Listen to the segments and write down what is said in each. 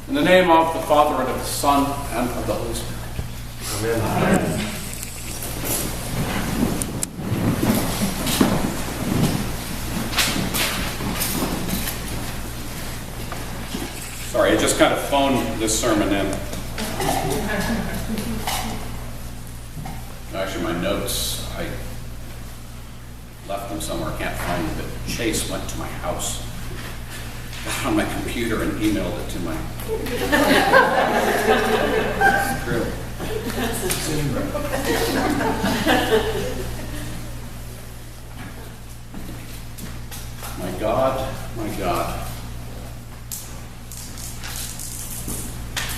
In the name of the Father, and of the Son, and of the Holy Spirit. Amen. Sorry, I just kind of phoned this sermon in. Actually, my notes, I left them somewhere, I can't find them, but Chase went to my house, got on my computer and emailed it to my... True. My God,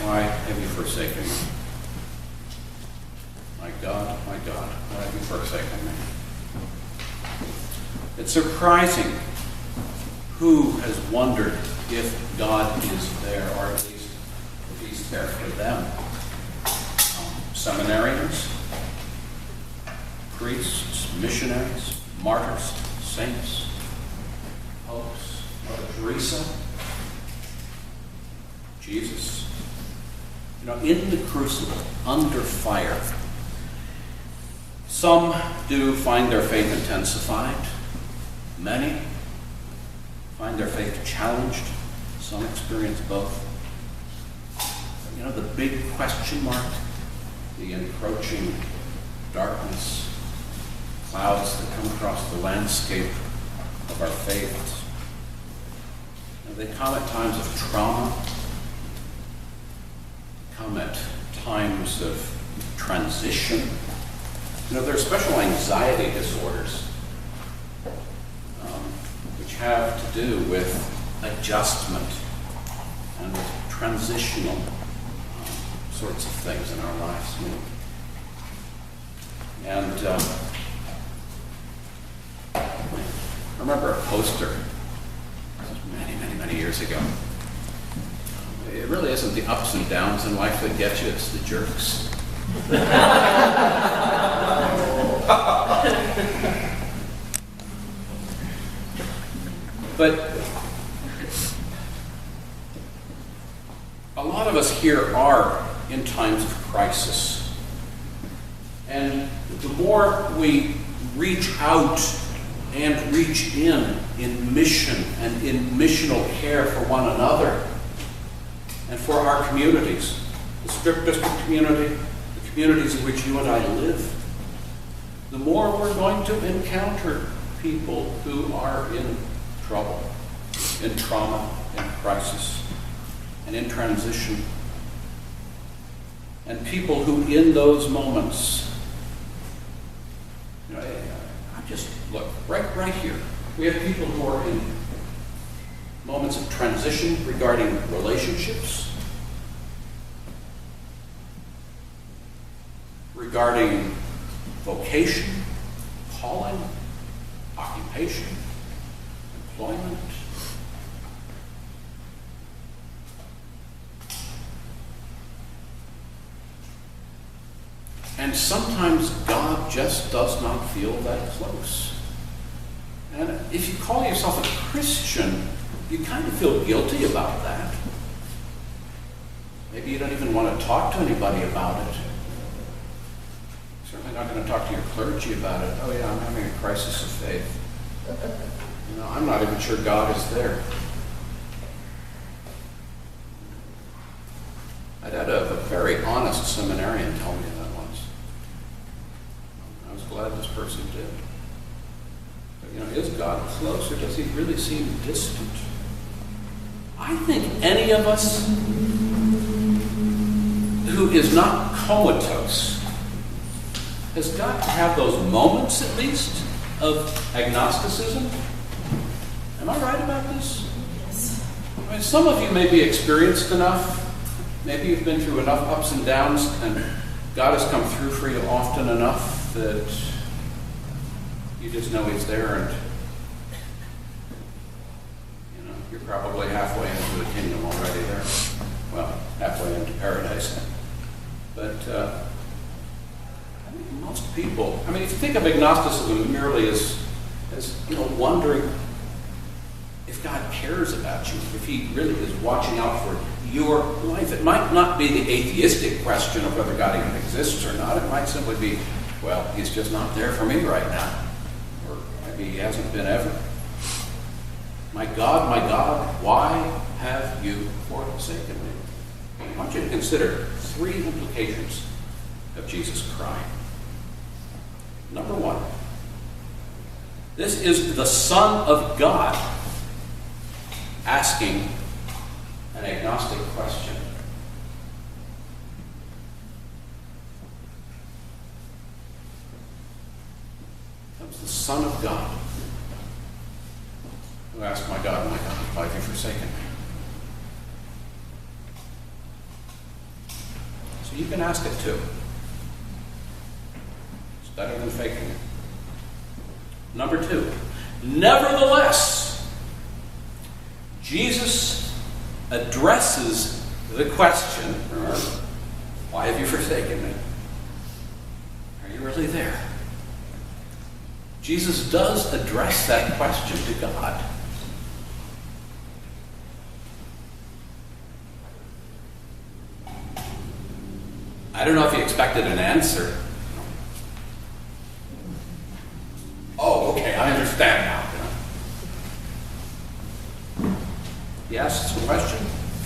why have you forsaken me? My God, why have you forsaken me? It's surprising who has wondered if God is there, or at least if he's there for them. Seminarians, priests, missionaries, martyrs, saints, popes, Mother Teresa, Jesus. You know, in the crucible, under fire, some do find their faith intensified. Many find their faith challenged. Some experience both. You know, the big question mark, the encroaching darkness, clouds that come across the landscape of our faith. You know, they come at times of trauma, come at times of transition. You know, there are special anxiety disorders which have to do with adjustment and with transitional sorts of things in our lives. And I remember a poster many years ago. It really isn't the ups and downs in life that get you, it's the jerks. But a lot of us here are in times of crisis. And the more we reach out and reach in mission and in missional care for one another and for our communities, the Strip District community, the communities in which you and I live, the more we're going to encounter people who are in trouble, in trauma, in crisis, and in transition. And people who in those moments, you know, I just look, right here, we have people who are in moments of transition regarding relationships, regarding vocation, calling, occupation, employment. And sometimes God just does not feel that close. And if you call yourself a Christian, you kind of feel guilty about that. Maybe you don't even want to talk to anybody about it. Certainly not going to talk to your clergy about it. Oh yeah, I'm having a crisis of faith. You know, I'm not even sure God is there. I'd had a very honest seminarian tell me that once. I was glad this person did. But, you know, is God close, or does he really seem distant? I think any of us who is not comatose has got to have those moments, at least, of agnosticism. Am I right about this? Yes. I mean, some of you may be experienced enough. Maybe you've been through enough ups and downs, and God has come through for you often enough that you just know he's there, and you know, you're probably halfway into the kingdom already there. Well, halfway into paradise. But I think most people, I mean, if you think of agnosticism merely as you know, wondering if God cares about you, if he really is watching out for your life. It might not be the atheistic question of whether God even exists or not. It might simply be, well, he's just not there for me right now. Or maybe he hasn't been ever. My God, why have you forsaken me? I want you to consider 3 implications of Jesus crying. Number 1, this is the Son of God asking an agnostic question. Comes the Son of God who asked, my God, why have you forsaken me? So you can ask it too. It's better than faking it. Number 2, nevertheless, Jesus addresses the question, why have you forsaken me? Are you really there? Jesus does address that question to God. I don't know if he expected an answer. Oh, okay, I understand now. He asks the question,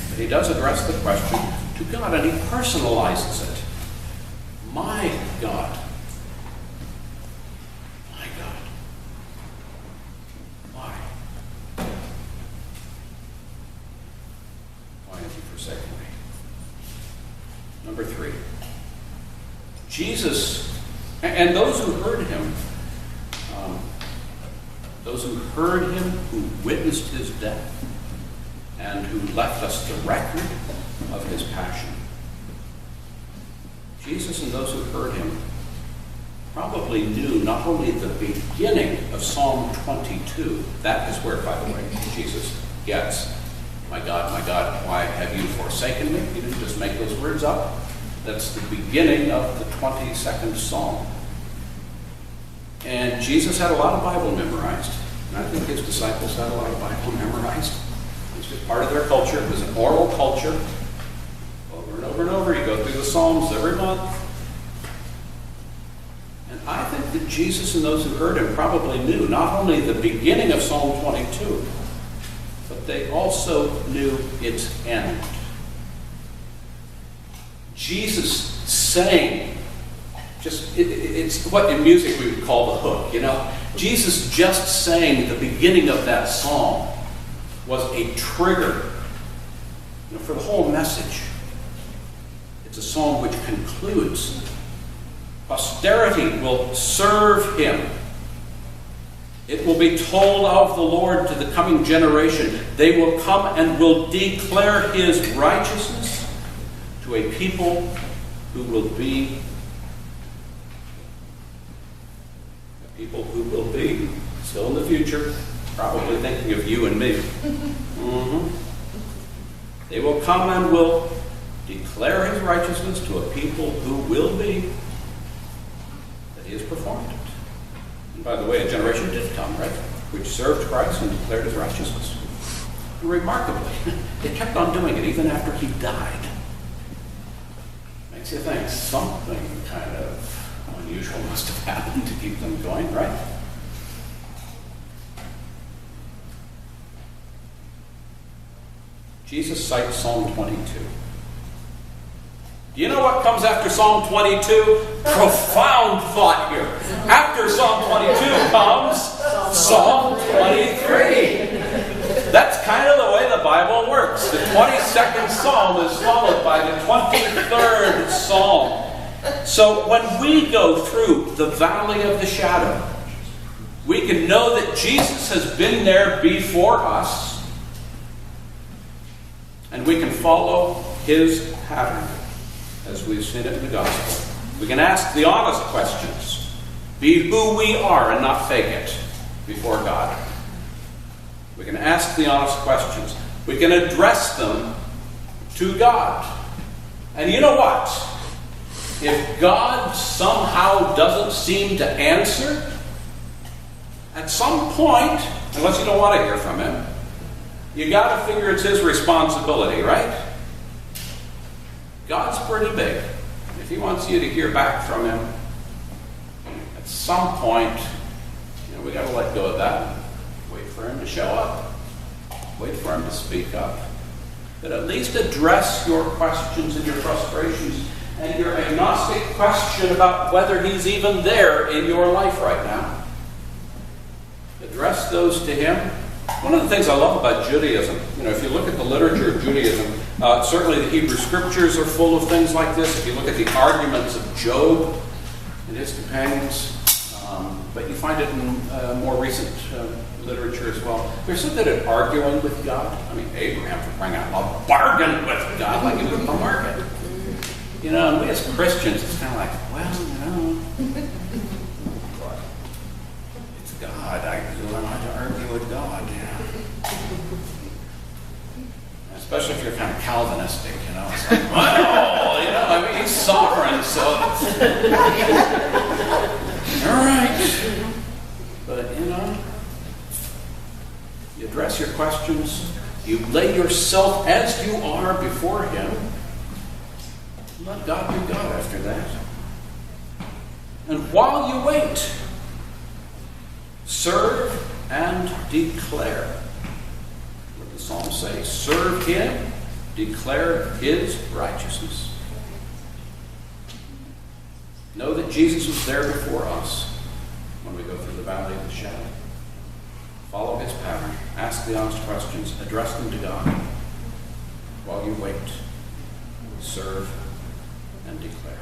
but he does address the question to God, and he personalizes it. My God. My God. Why? Why have you forsaken me? Number 3. Jesus, and those who heard him, who witnessed his death, and who left us the record of his passion. Jesus and those who heard him probably knew not only the beginning of Psalm 22, that is where, by the way, Jesus gets, my God, why have you forsaken me? He didn't just make those words up. That's the beginning of the 22nd Psalm. And Jesus had a lot of Bible memorized. And I think his disciples had a lot of Bible memorized. It's just part of their culture. It was an oral culture. Over and over and over, you go through the Psalms every month. And I think that Jesus and those who heard him probably knew not only the beginning of Psalm 22, but they also knew its end. Jesus sang, it's what in music we would call the hook, you know. Jesus just saying the beginning of that psalm was a trigger, for the whole message. It's a psalm which concludes, posterity will serve him. It will be told of the Lord to the coming generation. They will come and will declare his righteousness to a people who will be still in the future, probably thinking of you and me. They will come and will declare his righteousness to a people who will be, that he has performed it. And by the way, a generation did come, right, which served Christ and declared his righteousness. And remarkably, they kept on doing it even after he died. Makes you think something kind of unusual must have happened to keep them going, right? Jesus cites Psalm 22. Do you know what comes after Psalm 22? Profound thought here. After Psalm 22 comes Psalm 23. That's kind of the way the Bible works. The 22nd Psalm is followed by the 23rd Psalm. So when we go through the valley of the shadow, we can know that Jesus has been there before us, and we can follow his pattern as we've seen it in the gospel. We can ask the honest questions, be who we are and not fake it before God. We can ask the honest questions. We can address them to God. And you know what? If God somehow doesn't seem to answer, at some point, unless you don't want to hear from him, you got to figure it's his responsibility, right? God's pretty big. If he wants you to hear back from him, at some point, we got to let go of that. Wait for him to show up. Wait for him to speak up. But at least address your questions and your frustrations and your agnostic question about whether he's even there in your life right now. Address those to him. One of the things I love about Judaism, if you look at the literature of Judaism, certainly the Hebrew scriptures are full of things like this. If you look at the arguments of Job and his companions, but you find it in more recent literature as well. They're so good at arguing with God. I mean, Abraham, for crying out loud, bargained with God like he was at the market. And we as Christians, it's kind of like, well, it's God. Who am I to argue with God? Especially if you're kind of Calvinistic, It's like, well, he's sovereign, so all right. But, you address your questions. You lay yourself as you are before him. Let God be God after that. And while you wait, serve and declare. What the Psalm says, serve him, declare his righteousness. Know that Jesus was there before us when we go through the valley of the shadow. Follow his pattern. Ask the honest questions. Address them to God. While you wait, serve and declare.